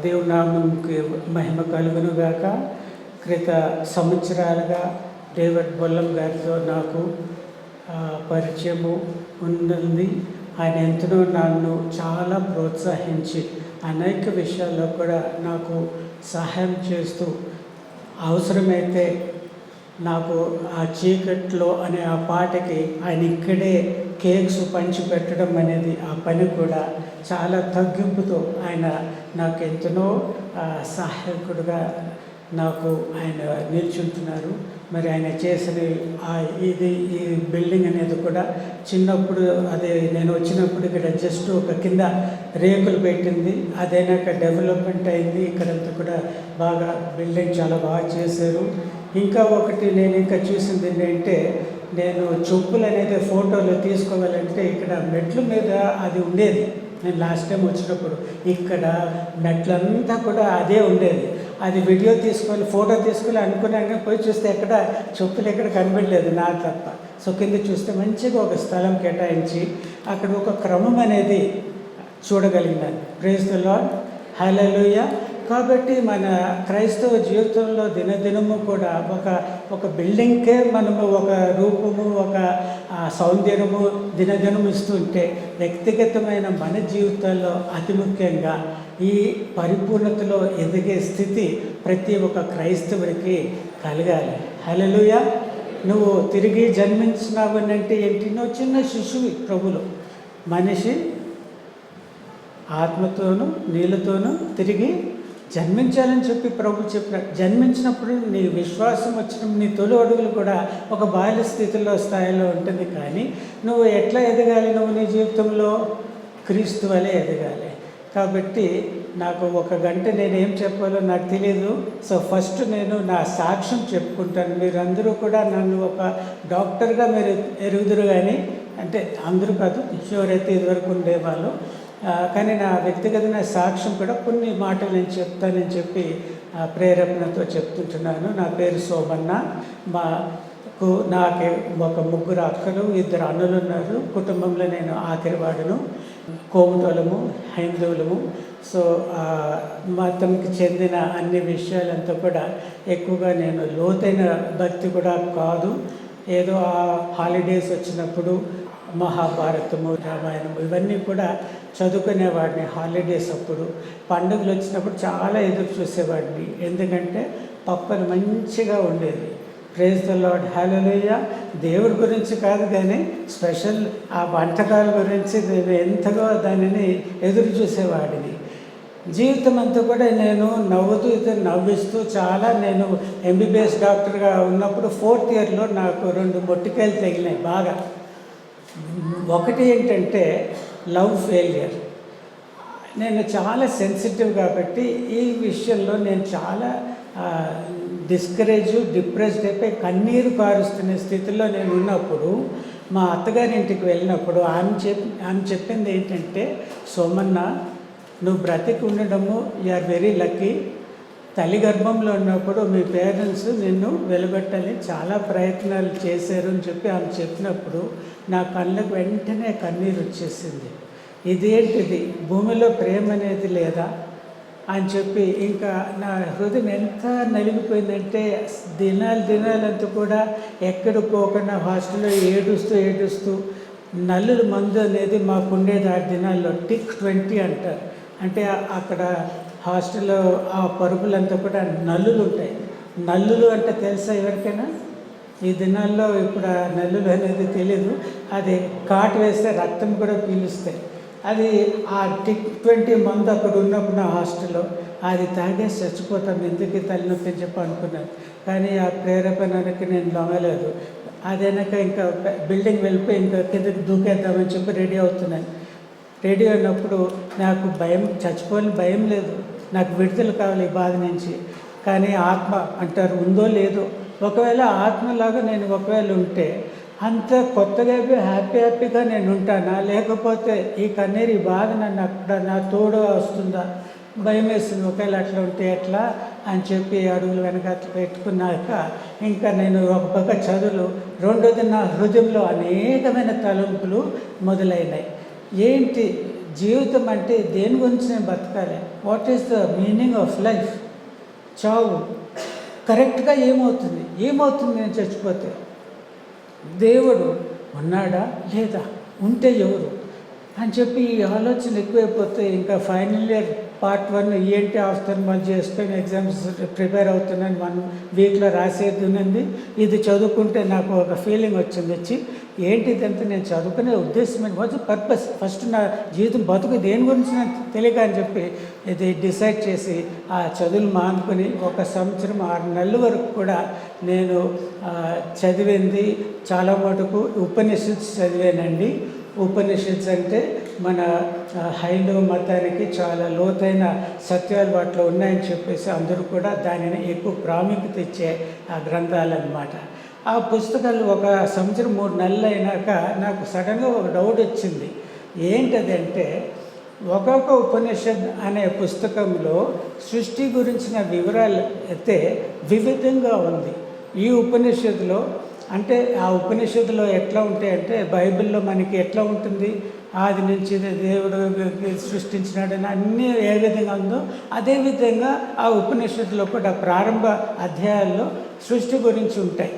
దేవుని నామంకి మహిమ కలుగును గాక. క్రిత సంవత్సరాలుగా డేవిడ్ బొల్లం గారితో నాకు పరిచయము ఉంది. ఆయన ఎంతనో నన్ను చాలా ప్రోత్సహించి అనేక విషయాల్లో కూడా నాకు సహాయం చేస్తూ, అవసరమైతే నాకు ఆ చీకట్లో అనే ఆ పాటకి ఆయన ఇక్కడే కేక్స్ పంచి పెట్టడం అనేది, ఆ పని కూడా చాలా తగ్గింపుతో ఆయన నాకు ఎంతనో సహాయకుడుగా నాకు ఆయన నిల్చుంటున్నారు. మరి ఆయన చేసిన ఈ బిల్డింగ్ అనేది కూడా చిన్నప్పుడు, అదే నేను వచ్చినప్పుడు ఇక్కడ జస్ట్ ఒక కింద రేకులు పెట్టింది, అదైనాక డెవలప్మెంట్ అయింది. ఇక్కడంతా కూడా బాగా బిల్డింగ్ చాలా బాగా చేశారు. ఇంకా ఒకటి నేను ఇంకా చూసింది ఏంటంటే, నేను చెప్పులు అనేది ఫోటోలు తీసుకోవాలంటే ఇక్కడ మెట్ల మీద అది ఉండేది. నేను లాస్ట్ టైం వచ్చినప్పుడు ఇక్కడ మెట్లంతా కూడా అదే ఉండేది. అది వీడియో తీసుకోవాలి, ఫోటో తీసుకోవాలి అనుకున్నాక పోయి చూస్తే ఎక్కడ చెప్పులు ఎక్కడ కనబడలేదు నా తప్ప. సో కింద చూస్తే మంచిగా ఒక స్థలం కేటాయించి అక్కడ ఒక క్రమం అనేది చూడగలిగినాను. ప్రైజ్ ది లార్డ్, హల్లెలూయా. కాబట్టి మన క్రైస్తవ జీవితంలో దినదినము కూడా ఒక బిల్డింగ్కే మనము ఒక రూపము, ఒక సౌందర్యము దినదినము ఇస్తుంటే, వ్యక్తిగతమైన మన జీవితాల్లో అతి ముఖ్యంగా ఈ పరిపూర్ణతలో ఎదిగే స్థితి ప్రతి ఒక్క క్రైస్తవుడికి కలగాలి. హల్లెలూయా. నువ్వు తిరిగి జన్మించినావు అంటే ఏంటి? నువ్వు చిన్న శిశువు ప్రభులో. మనిషి ఆత్మతోనూ నీళ్ళతోనూ తిరిగి జన్మించాలని చెప్పి ప్రభు చెప్పినాడు. జన్మించినప్పుడు నీ విశ్వాసం వచ్చినప్పుడు నీ తొలి అడుగులు కూడా ఒక బాల్య స్థితిలో స్థాయిలో ఉంటుంది. కానీ నువ్వు ఎట్లా ఎదగాలి? నువ్వు నీ జీవితంలో క్రీస్తు వలె ఎదగాలి. కాబట్టి నాకు ఒక గంట నేనేం చెప్పాలో నాకు తెలియదు. సో ఫస్ట్ నేను నా సాక్ష్యం చెప్పుకుంటాను. మీరందరూ కూడా నన్ను ఒక డాక్టర్గా మీరు ఎరుగుదురు, కానీ అంటే అందరూ కాదు, ఎవరైతే ఇదివరకు ఉండేవాళ్ళు. కానీ నా వ్యక్తిగతమైన సాక్ష్యం కూడా కొన్ని మాటలు నేను చెప్తానని చెప్పి ప్రేరేపణతో చెప్తుంటున్నాను. నా పేరు శోభన్న. నాకు ఒక 3 అక్కలు, 2 అన్నలు ఉన్నారు. కుటుంబంలో నేను ఆఖరివాడును. కోమటోళము, హైందవులము. సో మతంకి చెందిన అన్ని విషయాలంతా కూడా ఎక్కువగా నేను లోతైన భక్తి కూడా కాదు. ఏదో ఆ హాలిడేస్ వచ్చినప్పుడు మహాభారతము, రామాయణము ఇవన్నీ కూడా చదువుకునేవాడిని. హాలిడేస్ అప్పుడు, పండుగలు వచ్చినప్పుడు చాలా ఎదురు చూసేవాడిని. ఎందుకంటే పప్పలు మంచిగా ఉండేది. ప్రైజ్ ది లార్డ్, హల్లెలూయా. దేవుడి గురించి కాదు కానీ స్పెషల్ ఆ వంటకాల గురించి నేను ఎంతగా దానిని ఎదురు చూసేవాడిని. జీవితం అంతా కూడా నేను నవ్వుతూ నవ్విస్తూ నేను ఎంబీబీఎస్ డాక్టర్గా ఉన్నప్పుడు 4th ఇయర్లో నాకు 2 మొట్టికాయలు తగిలినాయి బాగా. ఒకటి ఏంటంటే లవ్ ఫెయిలియర్. నేను చాలా సెన్సిటివ్ కాబట్టి ఈ విషయంలో నేను చాలా డిప్రెస్డ్ అయిపోయి కన్నీరు కారుస్తున్న స్థితిలో నేను ఉన్నప్పుడు, మా అత్తగారింటికి వెళ్ళినప్పుడు ఆమె చెప్పింది ఏంటంటే, సోమన్న, నువ్వు బ్రతికి ఉండడము యు ఆర్ వెరీ లక్కీ. తల్లి గర్భంలో ఉన్నప్పుడు మీ పేరెంట్స్ నిన్ను వెలుగొట్టాలి చాలా ప్రయత్నాలు చేశారు అని చెప్పి ఆమె చెప్పినప్పుడు నా కళ్ళకు వెంటనే కన్నీరు వచ్చేసింది. ఇదేంటిది, భూమిలో ప్రేమ అనేది లేదా అని చెప్పి ఇంకా నా హృదయం ఎంత నలిగిపోయిందంటే, దినాలంతా కూడా ఎక్కడికోకుండా హాస్టల్లో ఏడుస్తూ నల్లుల మందు అనేది మాకు ఉండేది ఆ దినాల్లో. టిక్ 20 అంటారు. అంటే అక్కడ హాస్టల్లో ఆ పరుపులంతా కూడా నల్లులు ఉంటాయి. నల్లులు అంటే తెలుసా ఎవరికైనా? ఈ దినాల్లో ఇప్పుడు ఆ నల్లులు అనేది తెలీదు. అది కాటు వేస్తే రక్తం కూడా పీలుస్తాయి. అది ఆ టిక్ 20 మందు అక్కడ ఉన్నప్పుడు నా హాస్టల్లో అది తాగేసి చచ్చిపోతాం, ఎందుకు తలనొప్పి అని చెప్పి అనుకున్నాను. కానీ ఆ ప్రేరేపణకి నేను లొంగలేదు. అదైనాక ఇంకా బిల్డింగ్ వెళ్ళిపోయి ఇంకా కిందకి దూకేద్దామని చెప్పి రెడీ అవుతున్నాను. రెడీ అయినప్పుడు నాకు చచ్చిపోని భయం లేదు. నాకు విడుదల కావాలి ఈ బాధ నుంచి. కానీ ఆత్మ అంటారు ఉందో లేదో. ఒకవేళ ఆత్మలాగా నేను ఒకవేళ ఉంటే అంత కొత్తగా హ్యాపీగా నేను ఉంటానా? లేకపోతే ఈ కన్నీరు, ఈ బాధ నన్ను అక్కడ నా తోడు వస్తుందా? భయం వేస్తుంది. ఒకవేళ అట్లా ఉంటే ఎట్లా అని చెప్పి అడుగులు వెనక పెట్టుకున్నాక ఇంకా నేను ఒక పక్క చదువులు, రెండోది నా హృదయంలో అనేకమైన తలంపులు మొదలైనాయి. ఏంటి జీవితం అంటే దేని గురించి నేను బతకాలి? What is the meaning of life? చావు కరెక్ట్గా ఏమవుతుంది నేను చచ్చిపోతే? దేవుడు ఉన్నాడా లేదా, ఉంటే ఎవరు అని చెప్పి ఈ ఆలోచన ఎక్కువైపోతే ఇంకా ఫైనల్ ఇయర్ పార్ట్ 1 ఏంటి ఆఫ్టర్మల్ చేసుకొని ఎగ్జామ్స్ ప్రిపేర్ అవుతున్నాను. 1 వీక్లో రాసేది ఉన్నది. ఇది చదువుకుంటే నాకు ఒక ఫీలింగ్ వచ్చి ఏంటిదంతా నేను చదువుకునే ఉద్దేశం వాజ్ పర్పస్. ఫస్ట్ నా జీవితం బతుకు దేని గురించి నాకు తెలియక అని చెప్పి ఇది డిసైడ్ చేసి ఆ చదువులు మానుకొని 1 సంవత్సరం 6 నెలల వరకు కూడా నేను చదివింది చాలా మటుకు ఉపనిషత్స్ చదివానండి. ఉపనిషత్స్ అంటే మన హైందవ మతానికి చాలా లోతైన సత్యాలు వాటిలో ఉన్నాయని చెప్పేసి అందరూ కూడా దానిని ఎక్కువ ప్రాముఖ్యత ఇచ్చే ఆ గ్రంథాలన్నమాట. ఆ పుస్తకాలు 1 సంవత్సరం 3 నెలలు అయినాక నాకు సడన్గా ఒక డౌట్ వచ్చింది. ఏంటదంటే ఒక్కొక్క ఉపనిషత్ అనే పుస్తకంలో సృష్టి గురించిన వివరాలు అయితే వివిధంగా ఉంది. ఈ ఉపనిషత్తులో అంటే ఆ ఉపనిషత్తులో ఎట్లా ఉంటాయంటే బైబిల్లో మనకి ఎట్లా ఉంటుంది, ఆది నుంచి దేవుడు సృష్టించినాడని అన్నీ ఏ విధంగా ఉందో అదేవిధంగా ఆ ఉపనిషత్తులో కూడా ప్రారంభ అధ్యాయాల్లో సృష్టి గురించి ఉంటాయి.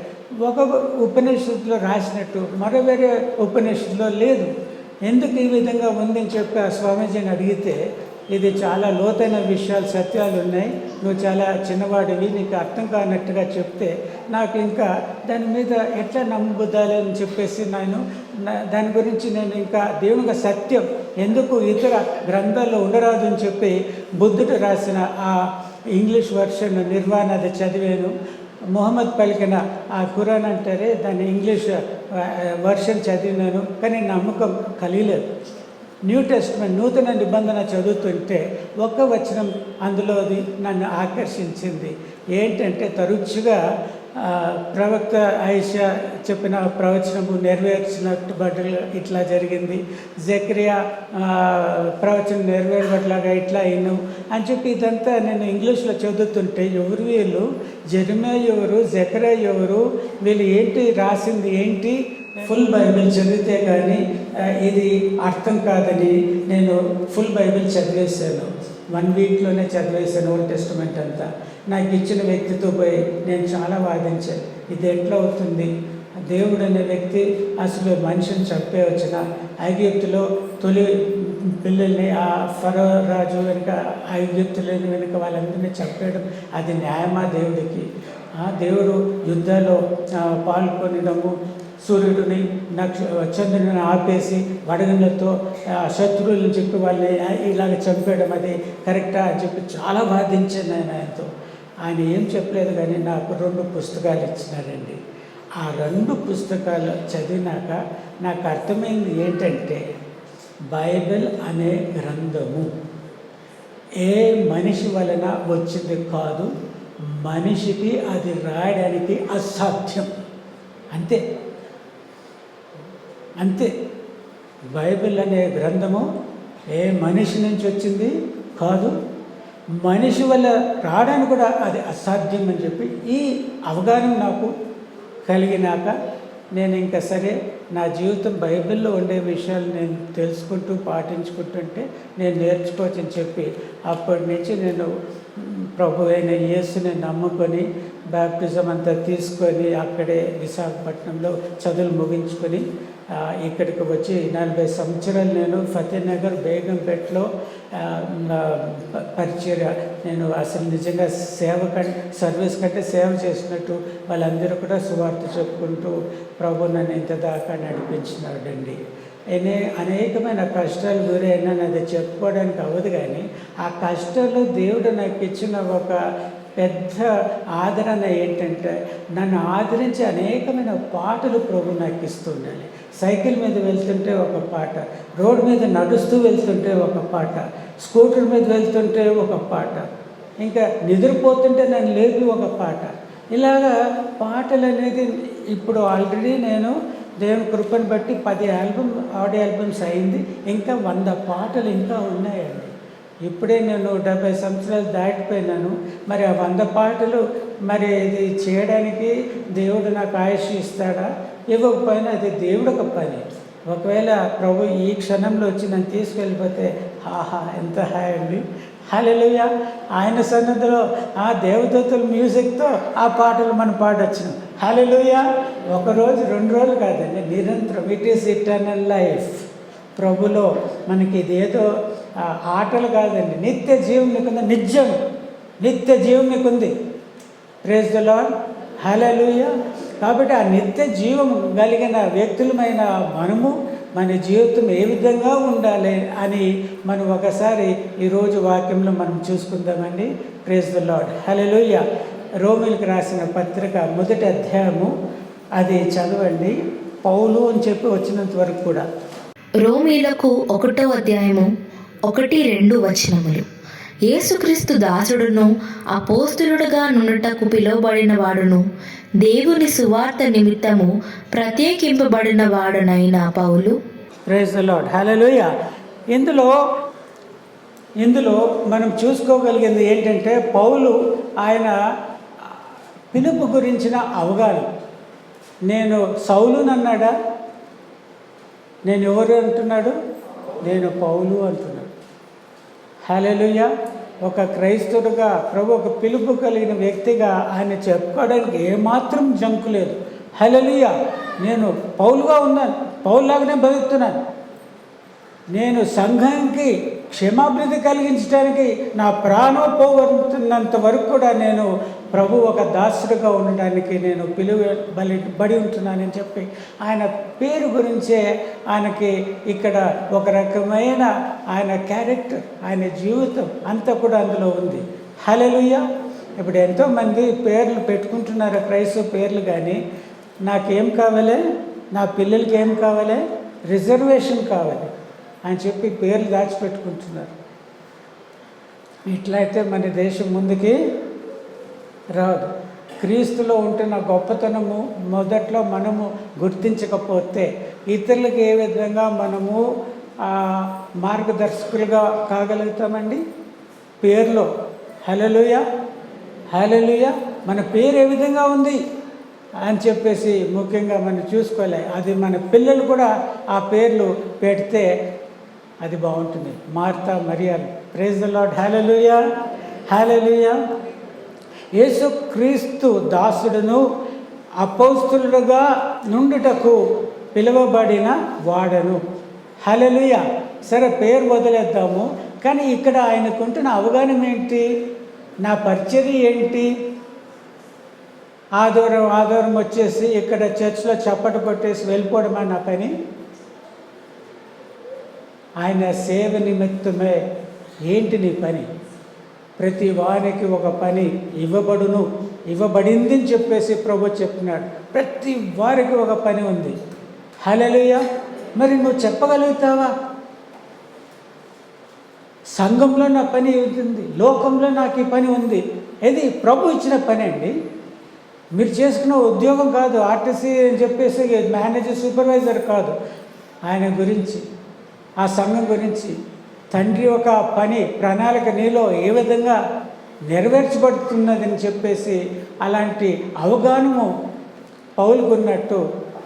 ఒక ఉపనిషత్తులో రాసినట్టు మరో వేరే ఉపనిషత్తులో లేదు. ఎందుకు ఈ విధంగా ఉందని చెప్పి ఆ స్వామీజీని అడిగితే, ఇది చాలా లోతైన విషయాలు సత్యాలు ఉన్నాయి, నువ్వు చాలా చిన్నవాడివి, నీకు అర్థం కానట్టుగా చెప్తే నాకు ఇంకా దాని మీద ఎట్లా నమ్మబుద్ధాలి అని చెప్పేసి దాని గురించి నేను ఇంకా దేవునిగా సత్యం ఎందుకు ఇతర గ్రంథాల్లో ఉండరాదు అని చెప్పి బుద్ధుడు రాసిన ఆ ఇంగ్లీష్ వర్షన్ నిర్వాణ అది చదివాను. మొహమ్మద్ పలికిన ఆ ఖురాన్ అంటారే దాన్ని ఇంగ్లీష్ వర్షన్ చదివినాను, కానీ నమ్మకం కలిగలేదు. న్యూ టెస్ట్మెంట్ నూతన నిబంధన చదువుతుంటే 1 వచనం అందులోది నన్ను ఆకర్షించింది. ఏంటంటే తరచుగా ప్రవక్త ఐషా చెప్పిన ప్రవచనము నెరవేర్చినట్టు బట్టలు ఇట్లా జరిగింది, జకరియా ప్రవచనం నెరవేరబట్లాగా ఇట్లా అయిను అని చెప్పి ఇదంతా నేను ఇంగ్లీష్లో చదువుతుంటే ఎవరు వీళ్ళు, జెరమియా ఎవరు, జకరియా ఎవరు, వీళ్ళు ఏంటి రాసింది ఏంటి, ఫుల్ బైబిల్ చదివితే కానీ ఇది అర్థం కాదని నేను ఫుల్ బైబిల్ చదివేశాను. 1 వీక్లోనే చదివేశాను ఓల్డ్ టెస్టమెంట్ అంతా. నాకు ఇచ్చిన వ్యక్తితో పోయి నేను చాలా వాదించాను, ఇది ఎట్లా అవుతుంది, దేవుడు అనే వ్యక్తి అసలు మనిషిని చంపేవచ్చిన, ఐగుప్తులో తొలి పిల్లల్ని ఆ ఫరో రాజు వెనుక ఐగుప్తులని వెనుక వాళ్ళందరినీ చంపేయడం అది న్యాయమా దేవుడికి? దేవుడు యుద్ధాల్లో పాల్గొనడము, సూర్యుడిని చంద్రుడిని ఆపేసి వడగండ్లతో శత్రువులను చెప్పి వాళ్ళని ఇలాగ చంపేయడం అది కరెక్టా అని చెప్పి చాలా వాదించాను నేను ఆయనతో. ఆయన ఏం చెప్పలేదు, కానీ నాకు 2 పుస్తకాలు ఇచ్చినారండి. ఆ 2 పుస్తకాలు చదివినాక నాకు అర్థమైంది ఏంటంటే బైబిల్ అనే గ్రంథము ఏ మనిషి వలన వచ్చింది కాదు, మనిషికి అది రాయడానికి అసాధ్యం. అంతే. బైబిల్ అనే గ్రంథము ఏ మనిషి నుంచి వచ్చింది కాదు, మనిషి వల్ల రావడానికి కూడా అది అసాధ్యం అని చెప్పి ఈ అవగాహన నాకు కలిగినాక నేను ఇంకా సరే నా జీవితం బైబిల్లో ఉండే విషయాలు నేను తెలుసుకుంటూ పాటించుకుంటుంటే నేను నేర్చుకోవచ్చని చెప్పి అప్పటి నుంచి నేను ప్రభు అయిన యేసుని నమ్ముకొని బ్యాప్టిజం అంతా తీసుకొని అక్కడే విశాఖపట్నంలో చదువులు ముగించుకొని ఇక్కడికి వచ్చి 40 సంవత్సరాలు నేను ఫతేనగర్ బేగంపేటలో పరిచర్య, నేను అసలు నిజంగా సర్వీస్ కంటే సేవ చేసినట్టు వాళ్ళందరూ కూడా సువార్త చెప్పుకుంటూ ప్రభు నన్ను ఇంత దాకా నడిపించినాడండి. అనేకమైన కష్టాలు గురైనా అది చెప్పుకోవడానికి అవ్వదు, కానీ ఆ కష్టాలు దేవుడు నాకు ఇచ్చిన ఒక పెద్ద ఆదరణ ఏంటంటే నన్ను ఆదరించి అనేకమైన పాటలు ప్రభు నాకు ఇస్తుండాలి. సైకిల్ మీద వెళ్తుంటే ఒక పాట, రోడ్డు మీద నడుస్తూ వెళ్తుంటే ఒక పాట, స్కూటర్ మీద వెళ్తుంటే ఒక పాట, ఇంకా నిద్రపోతుంటే నన్ను లేపి ఒక పాట. ఇలాగా పాటలు అనేది ఇప్పుడు ఆల్రెడీ నేను దేవుని కృపను బట్టి 10 ఆడియో ఆల్బమ్స్ అయింది, ఇంకా 100 పాటలు ఇంకా ఉన్నాయండి. ఇప్పుడే నేను 70 సంవత్సరాలు దాటిపోయినాను. మరి ఆ 100 పాటలు మరి ఇది చేయడానికి దేవుడు నాకు ఆయుష్ ఇస్తాడా? ఇవ్వకపోయినా అది దేవుడు ఒక పని. ఒకవేళ ప్రభు ఈ క్షణంలో వచ్చి నన్ను తీసుకెళ్ళిపోతే ఆహా ఎంత హాయ్ అండి. హల్లెలూయా. ఆయన సన్నిధిలో ఆ దేవదూతల మ్యూజిక్తో ఆ పాటలు మనం పాడొచ్చు. హల్లెలూయా. ఒకరోజు 2 రోజులు కాదండి, నిరంతరం. It is eternal life. ప్రభులో మనకి ఇదేదో ఆటలు కాదండి. నిత్య జీవం నీకుంది. నిత్య జీవం నీకుంది. Praise the lord. హల్లెలూయా. కాబట్టి ఆ నిత్య జీవం కలిగిన వ్యక్తులమైన మనము మన జీవితం ఏ విధంగా ఉండాలి అని మనం ఒకసారి ఈరోజు వాక్యంలో మనం చూసుకుందామండి. Praise the lord. హల్లెలూయా. రోమీయులకు రాసిన పత్రిక 1వ అధ్యాయము అది చదవండి. పౌలు అని చెప్పి వచ్చినంత వరకు కూడా. రోమీయులకు 1వ అధ్యాయము 1-2 వచనములు. యేసుక్రీస్తు దాసుడును అపోస్తలుడుగా నుండుటకు పిలువబడిన వాడును దేవుని సువార్త నిమిత్తము ప్రత్యేకింపబడిన వాడునైన పౌలు. Praise the lord. హల్లెలూయా. ఇందులో మనం చూసుకోగలిగింది ఏంటంటే పౌలు ఆయన పిలుపు గురించిన అవగాహన. నేను సౌలునన్నాడా? నేను ఎవరు అంటున్నాడు? నేను పౌలు అంటున్నాడు. హల్లెలూయా. ఒక క్రైస్తవుడుగా ప్రభు ఒక పిలుపు కలిగిన వ్యక్తిగా ఆయన చెప్పుకోవడానికి ఏమాత్రం జంకు లేదు. హల్లెలూయా. నేను పౌలుగా ఉన్నాను, పౌలులాగానే బతుకుతున్నాను. నేను సంఘానికి క్షమాభివృద్ధి కలిగించడానికి నా ప్రాణం పోగొట్టున్నంత వరకు కూడా నేను ప్రభు ఒక దాసుడుగా ఉండడానికి నేను బడి ఉంటున్నానని చెప్పి ఆయన పేరు గురించే ఆయనకి ఇక్కడ ఒక రకమైన ఆయన క్యారెక్టర్, ఆయన జీవితం అంతా కూడా అందులో ఉంది. హల్లెలూయా. ఇప్పుడు ఎంతోమంది పేర్లు పెట్టుకుంటున్నారు, క్రైస్తవ పేర్లు. కానీ నాకేం కావాలి, నా పిల్లలకి ఏం కావాలి? రిజర్వేషన్ కావాలి అని చెప్పి పేర్లు దాచిపెట్టుకుంటున్నారు. ఇట్లయితే మన దేశం ముందుకి రాదు. క్రీస్తులో ఉంటున్న గొప్పతనము మొదట్లో మనము గుర్తించకపోతే ఇతరులకు ఏ విధంగా మనము మార్గదర్శకులుగా కాగలుగుతామండి? పేర్లో. హల్లెలూయా. హల్లెలూయా. మన పేరు ఏ విధంగా ఉంది అని చెప్పేసి ముఖ్యంగా మనం చూసుకోవాలి. అది మన పిల్లలు కూడా ఆ పేర్లు పెడితే అది బాగుంటుంది. మార్తా, మరియాలు. Praise the lord. హల్లెలూయా. హల్లెలూయా. యేసుక్రీస్తు దాసుడును అపోస్తలుడుగా నుండుటకు పిలువబడిన వాడను. హల్లెలూయా. సరే, పేరు వదిలేద్దాము. కానీ ఇక్కడ ఆయనకుంటున్న అవగాహన ఏంటి? నా పరిచర్య ఏంటి? ఆధారం వచ్చేసి ఇక్కడ చర్చ్లో చప్పట కొట్టేసి వెళ్ళిపోవడమా నా పని? ఆయన సేవ నిమిత్తమే. ఏంటి నీ పని? ప్రతి వారికి ఒక పని ఇవ్వబడింది అని చెప్పేసి ప్రభు చెప్తున్నాడు. ప్రతి వారికి ఒక పని ఉంది. హల్లెలూయా. మరి నువ్వు చెప్పగలుగుతావా? సంఘంలో నా పని ఉంది, లోకంలో నాకు ఈ పని ఉంది. ఇది ప్రభు ఇచ్చిన పని అండి. మీరు చేసుకున్న ఉద్యోగం కాదు, ఆర్టీసీ అని చెప్పేసి మేనేజర్, సూపర్వైజర్ కాదు. ఆయన గురించి, ఆ సంఘం గురించి తండ్రి ఒక పని ప్రణాళిక నీలో ఏ విధంగా నెరవేర్చబడుతున్నదని చెప్పేసి అలాంటి అవగాహనము పౌలుకున్నట్టు,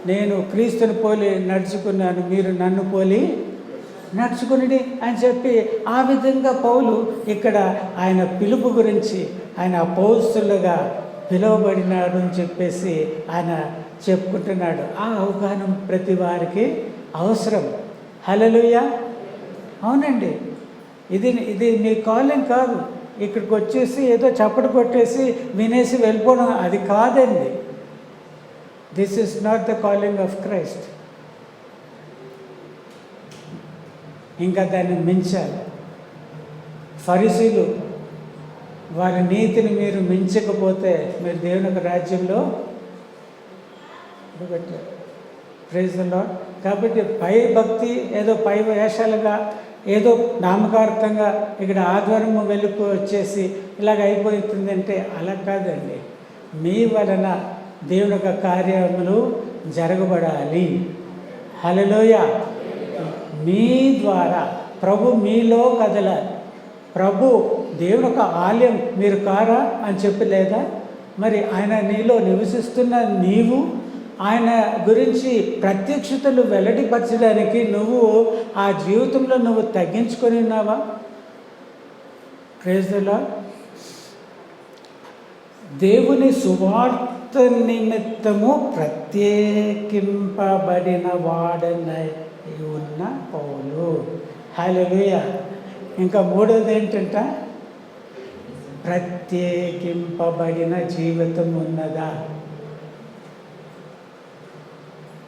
నేను క్రీస్తుని పోలి నడుచుకున్నాను, మీరు నన్ను పోలి నడుచుకుని అని చెప్పి ఆ విధంగా పౌలు ఇక్కడ ఆయన పిలుపు గురించి, ఆయన అపోస్తలుగా పిలువబడినాడు అని చెప్పేసి ఆయన చెప్పుకుంటున్నాడు. ఆ అవగాహన ప్రతి వారికి అవసరం. హల్లెలూయా. అవునండి. ఇది మీ కాలింగ్ కాదు. ఇక్కడికి వచ్చేసి ఏదో చప్పట కొట్టేసి వినేసి వెళ్ళిపోవడం అది కాదండి. This is not the calling of Christ. ఇంకా దాన్ని మించాలి. ఫరిసీలు వారి నీతిని మీరు మించకపోతే మీరు దేవుని యొక్క రాజ్యంలో పెట్టారు. Praise the Lord. కాబట్టి పై భక్తి ఏదో పై వేషాలుగా ఏదో నామకార్థంగా ఇక్కడ ఆధ్వర్యం వెళ్ళిపోయి వచ్చేసి ఇలాగ అయిపోతుందంటే అలా కాదండి. మీ వలన దేవుని యొక్క కార్యములు జరగబడాలి. హల్లెలూయా. మీ ద్వారా ప్రభు మీలో కదలాలి. ప్రభు దేవుని యొక్క ఆలయం మీరు కారా అని చెప్పి లేదా? మరి ఆయన నీలో నివసిస్తున్న నీవు ఆయన గురించి ప్రత్యక్షతలు వెల్లడిపరచడానికి నువ్వు ఆ జీవితంలో నువ్వు తగ్గించుకొని ఉన్నావా? Praise the Lord. దేవుని సువార్త నిమిత్తము ప్రత్యేకింపబడిన వాడనై ఉన్న పౌలు. హల్లెలూయా. ఇంకా మూడోది ఏంటంట? ప్రత్యేకింపబడిన జీవితం ఉన్నదా?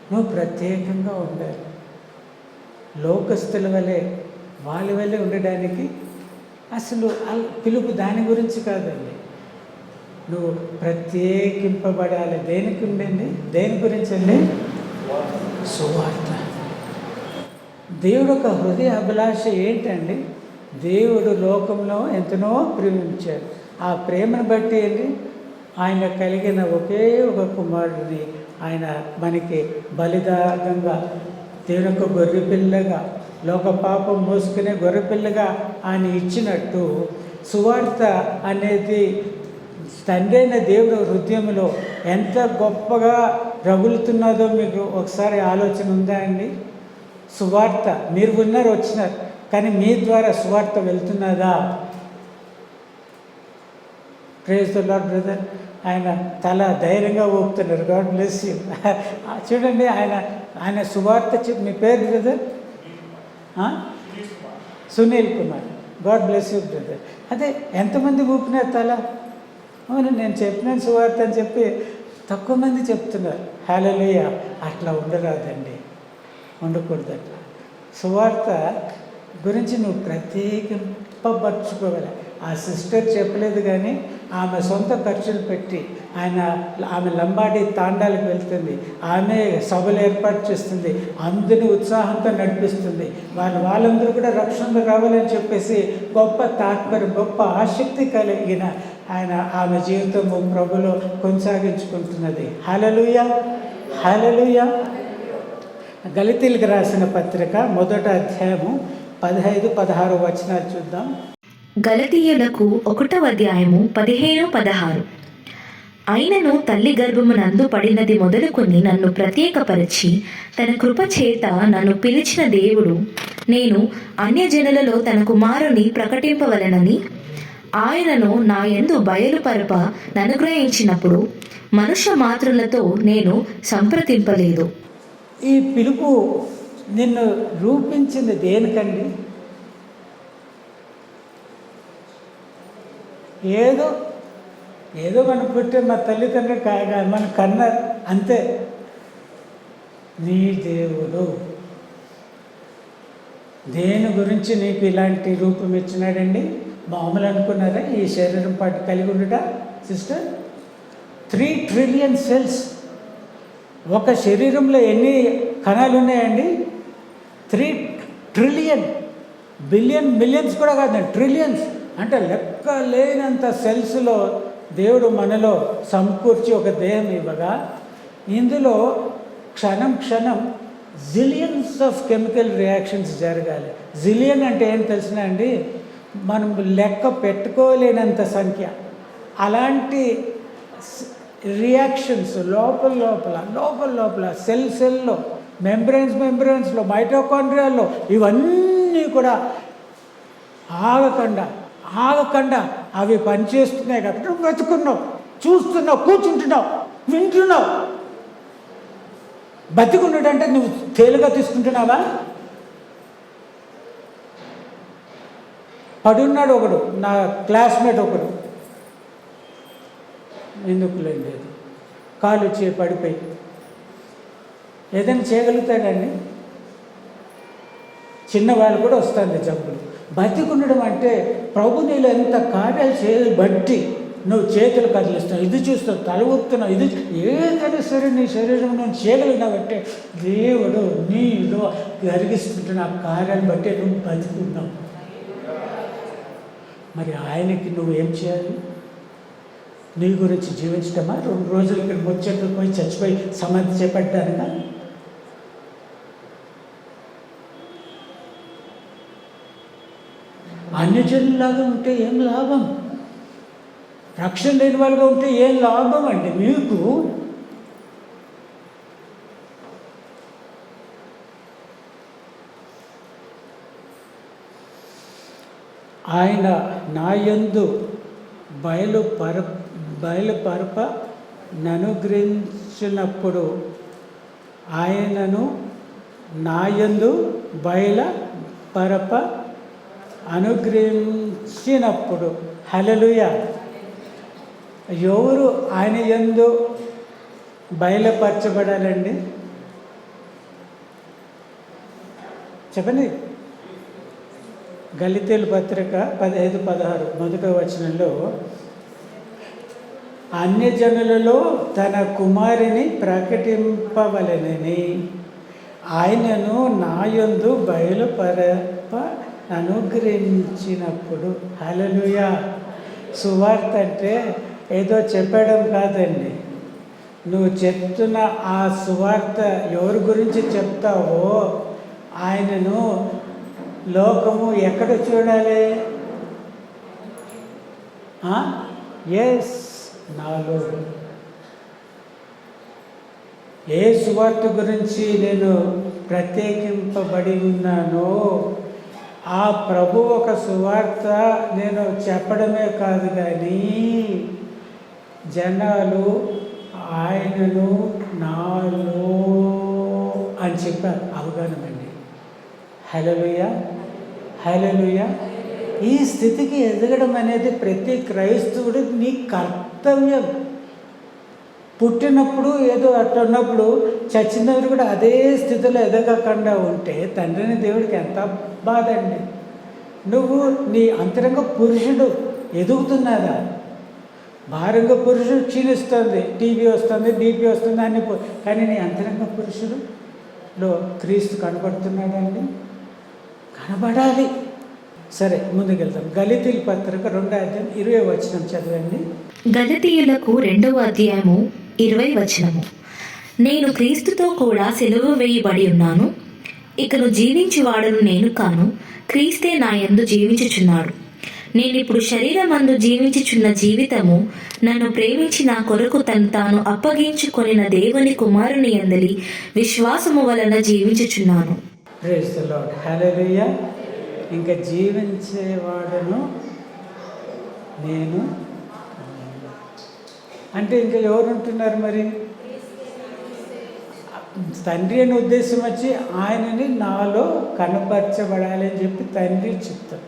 నువ్వు ప్రత్యేకంగా ఉండాలి. లోకస్తుల వలె వాళ్ళ వల్లే ఉండడానికి అసలు పిలుపు దాని గురించి కాదండి. నువ్వు ప్రత్యేకింపబడాలి. దేనికి ఉండండి? దేని గురించి అండి? సువార్త. దేవుడు ఒక హృదయ అభిలాష ఏంటండి? దేవుడు లోకంలో ఎంతనో ప్రేమించాడు. ఆ ప్రేమను బట్టి ఏంటి? ఆయన కలిగిన ఒకే ఒక కుమారుడిని ఆయన మనకి బలిదానంగా, దేవుని యొక్క గొర్రెపిల్లగా, లోక పాపం మోసుకునే గొర్రెపిల్లగా ఆయన ఇచ్చినట్టు సువార్త అనేది తండ్రి అయిన దేవుడు హృదయంలో ఎంత గొప్పగా రగులుతున్నదో మీకు ఒకసారి ఆలోచన ఉందా అండి? సువార్త మీరు ఉన్నారు, వచ్చినారు, కానీ మీ ద్వారా సువార్త వెళ్తున్నదా? Praise the lord brother. ఆయన తల ధైర్యంగా ఊపుతున్నారు. God bless you. చూడండి, ఆయన సువార్త మీ పేరు brother? Sunil Kumar. God bless you brother. అదే ఎంతమంది ఊపినారు తల? అవును, నేను చెప్పినాను సువార్త అని చెప్పి తక్కువ మంది చెప్తున్నారు. హల్లెలూయా. అట్లా ఉండరాదండి, ఉండకూడదు అట్లా. సువార్త గురించి నువ్వు ప్రత్యేకింపబర్చుకోవాలి. ఆ సిస్టర్ చెప్పలేదు, కానీ ఆమె సొంత ఖర్చులు పెట్టి ఆమె లంబాడి తాండాలకు వెళ్తుంది, ఆమె సభలు ఏర్పాటు చేస్తుంది, అందరినీ ఉత్సాహంతో నడిపిస్తుంది. వాళ్ళందరూ కూడా రక్షణలో రావాలని చెప్పేసి గొప్ప తాత్పర్యం, గొప్ప ఆసక్తి కలిగిన ఆమె జీవితము ప్రభులో కొనసాగించుకుంటున్నది. హల్లెలూయా, హల్లెలూయా. గలతీయులకు రాసిన పత్రిక 1వ అధ్యాయము 15-16 వచనాలు చూద్దాం. గలతీయులకు 1వ అధ్యాయము 15-16. అయినను తల్లి గర్భమునందు పడినది మొదలుకొని నన్ను ప్రత్యేకపరిచి తన కృప చేత నన్ను పిలిచిన దేవుడు, నేను అన్యజనులలో తన కుమారుని ప్రకటింపవలెనని ఆయనను నా యందు బయలుపరప ననుగ్రహించినప్పుడు మనుష్య మాత్రులతో నేను సంప్రదింపలేదు. ఈ పిలుపు నిన్ను రూపించింది దేనికండి? ఏదో మనం పుట్టే మా తల్లిదండ్రులు కాగా మన కన్నారు అంతే. నీ దేవుడు దేని గురించి నీకు ఇలాంటి రూపం ఇచ్చినాడండి? మామూలు అనుకున్నారా ఈ శరీరం పాటు కలిగి ఉండట? Sister, 3 trillion cells. ఒక శరీరంలో ఎన్ని కణాలు ఉన్నాయండి? 3 ట్రిలియన్. బిలియన్, మిలియన్స్ కూడా కాదండి, ట్రిలియన్స్. అంటే లెక్క లేనంత సెల్స్లో దేవుడు మనలో సమకూర్చి ఒక దేహం ఇవ్వగా, ఇందులో క్షణం క్షణం జిలియన్స్ ఆఫ్ కెమికల్ రియాక్షన్స్ జరగాలి. జిలియన్ అంటే ఏం తెలిసిన అండి? మనం లెక్క పెట్టుకోలేనంత సంఖ్య. అలాంటి రియాక్షన్స్ లోపల సెల్లో, మెంబ్రెన్స్లో, మైటోకాండ్రియాల్లో ఇవన్నీ కూడా ఆగకుండా అవి పనిచేస్తున్నాయి. కాబట్టి నువ్వు బ్రతుకున్నావు, చూస్తున్నావు, కూర్చుంటున్నావు, వింటున్నావు. బతికున్నాడంటే నువ్వు తేలిగా తీసుకుంటున్నావా? పడున్నాడు ఒకడు, నా క్లాస్మేట్ ఒకడు, ఎందుకు లేదు, కాలు పడిపోయి ఏదైనా చేయగలుగుతాడండి? చిన్నవాళ్ళు కూడా వస్తుంది జబ్బులు. బతికుండడం అంటే ప్రభు నీళ్ళు ఎంత కార్యాలు బట్టి నువ్వు చేతులు కదిలిస్తావు, ఇది చూస్తావు, తల ఊపుతున్నావు, ఇది ఏదైనా సరే నీ శరీరం నువ్వు చేయగలిగినావంటే దేవుడు నీలో జరిగిస్తుంటున్న కార్యాలు బట్టి నువ్వు బతికున్నావు. మరి ఆయనకి నువ్వేం చేయాలి? నీ గురించి జీవించటమా? 2 రోజులు ఇక్కడ ముచ్చట్లు పోయి చచ్చిపోయి సమాధి చేపట్టానుగా? అన్యజనులాగా ఉంటే ఏం లాభం? రక్షణ లేని వాళ్ళుగా ఉంటే ఏం లాభం అండి మీకు? ఆయన నాయందు బయలుపరప ననుగ్రహించినప్పుడు, ఆయనను నాయందు బయలుపరప అనుగ్రహించినప్పుడు. హల్లెలూయా. ఎవరు ఆయన యందు బయలుపరచబడాలండి? చెప్పండి. గలితీయుల పత్రిక 15:16 మొదటి వచనంలో, అన్యజనులలో తన కుమారుని ప్రకటింపవలెనని ఆయనను నాయందు బయలుపరప అనుగ్రహించినప్పుడు. హల్లెలూయా. సువార్త అంటే ఏదో చెప్పడం కాదండి. నువ్వు చెప్తున్న ఆ సువార్త ఎవరి గురించి చెప్తావో ఆయనను లోకము ఎక్కడ చూడాలి? ఎస్, నాలో. ఏ సువార్త గురించి నేను ప్రత్యేకింపబడి ఉన్నానో ఆ ప్రభు ఒక సువార్త నేను చెప్పడమే కాదు, కానీ జనాలు ఆయనను నాలో అని చెప్పారు. అవగాహనండి. హల్లెలూయా, హల్లెలూయా. ఈ స్థితికి ఎదగడం అనేది ప్రతి క్రైస్తవుడు నీ కర్తవ్యం. పుట్టినప్పుడు ఏదో అట్టున్నప్పుడు చచ్చినప్పుడు కూడా అదే స్థితిలో ఎదగకుండా ఉంటే తండ్రిని దేవుడికి ఎంత బాధ అండి. నువ్వు నీ అంతరంగ పురుషుడు ఎదుగుతున్నారా? భారంగా పురుషుడు క్షీణిస్తుంది, టీవీ వస్తుంది, బీపీ వస్తుంది అన్ని కానీ నీ అంతరంగ పురుషుడులో క్రీస్తు కనబడుతున్నాడండి? కనబడాలి. సరే, ముందుకెళ్తాం. గలితీయుల పత్రిక 2:20 చదవండి. గలతీయులకు 2:20. నేను క్రీస్తుతో కూడా సిలువ వేయబడి ఉన్నాను. ఇకను జీవించువాడను నేను కాను, క్రీస్తే నా యందు జీవించుచున్నాడు. నేనిప్పుడు శరీరమందు జీవించుచున్న జీవితము నన్ను ప్రేమించి నా కొరకు తను తాను అప్పగించుకొనిన దేవుని కుమారుని యందలి విశ్వాసము వలన జీవించుచున్నాను. Praise the lord. హల్లెలూయా. ఇంకా జీవించేవాడను నేను అంటే ఇంకా ఎవరు ఉంటున్నారు మరి? తండ్రి అనే ఉద్దేశం వచ్చి ఆయనని నాలో కనపరచబడాలి అని చెప్పి తండ్రి చిత్తం.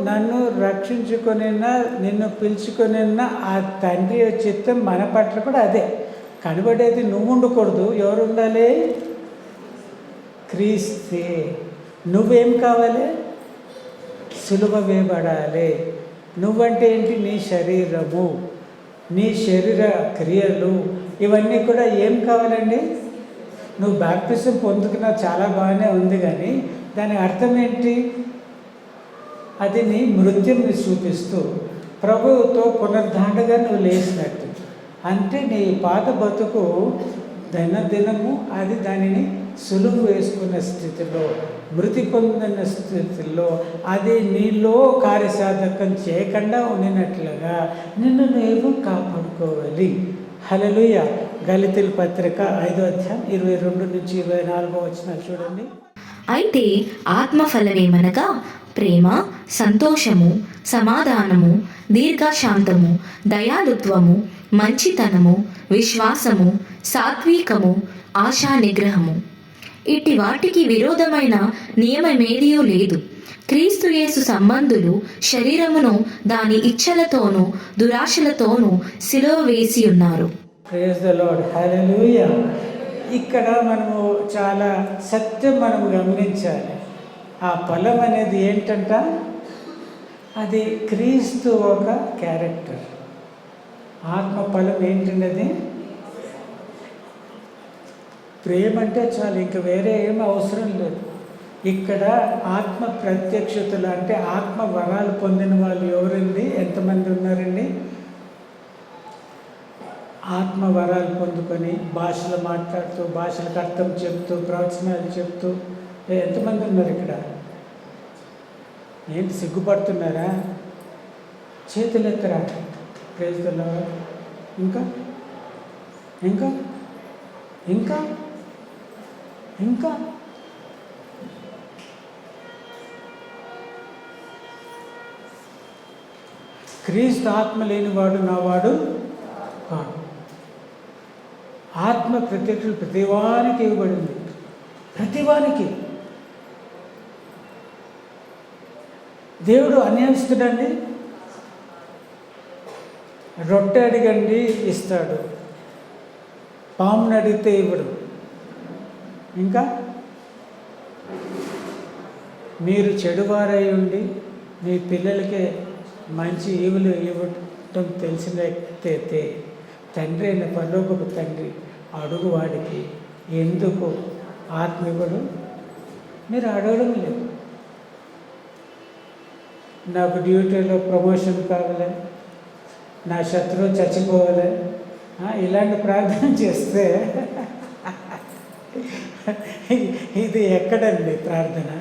నన్ను రక్షించుకొనిన్నా, నిన్ను పిలుచుకొనిన్నా ఆ తండ్రి చిత్తం మన పట్ల కూడా అదే. కనబడేది నువ్వు ఉండకూడదు. ఎవరు ఉండాలి? క్రీస్తే. నువ్వేం కావాలి? సులువ వేయబడాలి. నువ్వంటే ఏంటి? నీ శరీరము, నీ శరీర క్రియలు, ఇవన్నీ కూడా ఏం కావాలండి? నువ్వు బాప్టిజం పొందుకున్నా చాలా బాగానే ఉంది, కానీ దాని అర్థం ఏంటి? అది నీ మృత్యుని చూపిస్తూ ప్రభువుతో పునరుద్ధారణగా నువ్వు లేచినట్టు. అంటే నీ పాత బతుకు దినదినము అది దానిని సులువు వేసుకున్న స్థితిలో, మృతి పొందిన స్థితిలో అది నీలో కార్యసాధకం చేయకుండా ఉండినట్లుగా నిన్ను నువ్వు కాపాడుకోవాలి. హల్లెలూయా. గలితీయుల పత్రిక 5:22-24 చూడండి. అయితే ఆత్మఫలమేమనగా ప్రేమ, సంతోషము, సమాధానము, దీర్ఘశాంతము, దయాలుత్వము, మంచితనము, విశ్వాసము, సాత్వికము, ఆశా నిగ్రహము. ఇట్టి వాటికి విరోధమైన నియమమేదియూ లేదు. క్రీస్తు యేసు సంబంధులు శరీరమును దాని ఇచ్చలతోనూ దురాశలతోనూ సిలువ వేసి ఉన్నారు. Praise the lord. హల్లెలూయా. ఇక్కడ మనము చాలా సత్యం మనం గమనించాలి. ఆ ఫలం అనేది ఏంటంట? అది క్రీస్తు ఒక క్యారెక్టర్. ఆత్మ ఫలం ఏంటన్నది ప్రేమ అంటే చాలు, ఇంకా వేరే ఏమి అవసరం లేదు. ఇక్కడ ఆత్మ ప్రత్యక్షతలు అంటే ఆత్మ వరాలు పొందిన వాళ్ళు ఎవరండి? ఎంతమంది ఉన్నారండి? ఆత్మ వరాలు పొందుకొని భాషలు మాట్లాడుతూ, భాషలకు అర్థం చెప్తూ, ప్రవచనాలు చెప్తూ ఎంతమంది ఉన్నారు ఇక్కడ? ఏంటి సిగ్గుపడుతున్నారా? చేతులు ఎత్తరా. Praise the lord. ఇంకా ఇంకా ఇంకా ఇంకా క్రీస్తు ఆత్మ లేనివాడు నావాడు కాడు. ఆత్మ ప్రత్యక్షులు ప్రతివానికి ఇవ్వబడింది. ప్రతివానికి దేవుడు అన్యాయస్తుడండి. రొట్టె అడిగండి ఇస్తాడు, పాముని అడిగితే ఇవ్వడు. ఇంకా మీరు చెడువారై ఉండి మీ పిల్లలకి మంచి ఈవులు ఇవ్వటం తెలిసినట్లయితే తండ్రి అయిన పరలోకపు తండ్రి అడుగువాడికి ఎందుకు ఆత్మ ఇవ్వడు? మీరు అడగడం లేదు. నాకు డ్యూటీలో ప్రమోషన్ కావాలి, నా శత్రువు చచ్చిపోవాలి, ఇలాంటి ప్రార్థన చేస్తే ఇది ఎక్కడండి ప్రార్థన?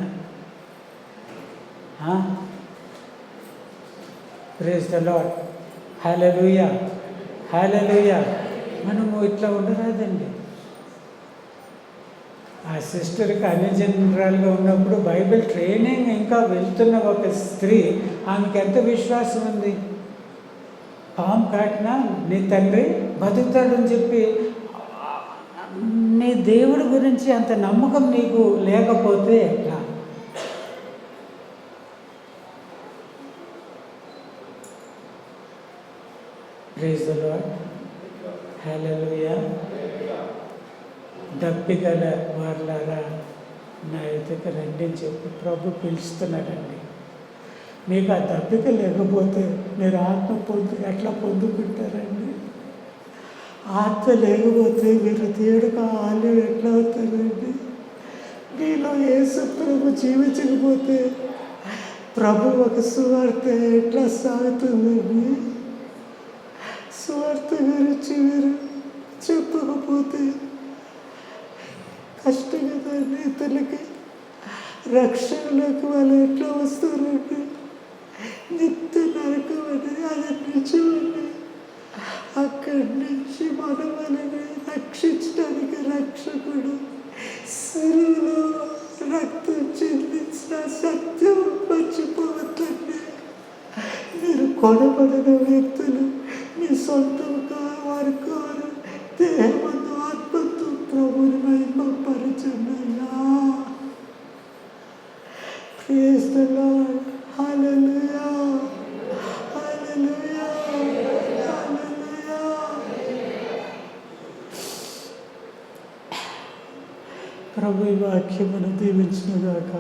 Praise the lord. హల్లెలూయా, హల్లెలూయా. మనము ఇట్లా ఉండరాదండి. ఆ సిస్టర్కి అన్యజనరాలుగా ఉన్నప్పుడు బైబిల్ ట్రైనింగ్ ఇంకా వెళ్తున్న ఒక స్త్రీ, ఆమెకి ఎంత విశ్వాసం ఉంది, పాము కాటినా నీ తండ్రి బతుకుతాడని చెప్పి, నీ దేవుడి గురించి అంత నమ్మకం నీకు లేకపోతే ఎట్లా? Praise the lord. హల్లెలూయా. దప్పిగల వారులారా నా ఎదుక రండి అని చెప్పి ప్రభు పిలుస్తున్నాడండి. మీకు ఆ దప్పిక లేకపోతే మీరు ఆత్మ ఎట్లా పొందుకుంటారండి? ఆత్మ లేకపోతే మీరు దేవుడికి ఆలయం ఎట్లా అవుతారండి? మీలో యేసు ప్రభు జీవించకపోతే ప్రభు ఒక సువార్త ఎట్లా సాగుతుందండి? సువార్త గురించి మీరు చెప్పకపోతే కష్టం కదండి. ఇతరులకి రక్షణలోకి వాళ్ళు ఎట్లా వస్తారండి? నిత్య నరకం అనేది అది నిజమండి. అక్కడి నుంచి మనల్ని రక్షించడానికి రక్షకుడు శిలువలో రక్తం చెందించిన సత్యం మర్చిపోవద్దండి. మీరు కొనబడిన వ్యక్తులు మీ సొంతం వారు కారు. దేహమందు ఆత్మతో ప్రభుని మహిమపరచండియా. Praise the lord. హల్లెలూయా, హల్లెలూయా, హల్లెలూయా. ప్రభు ఈ వాక్యమును దీవించునుగాక.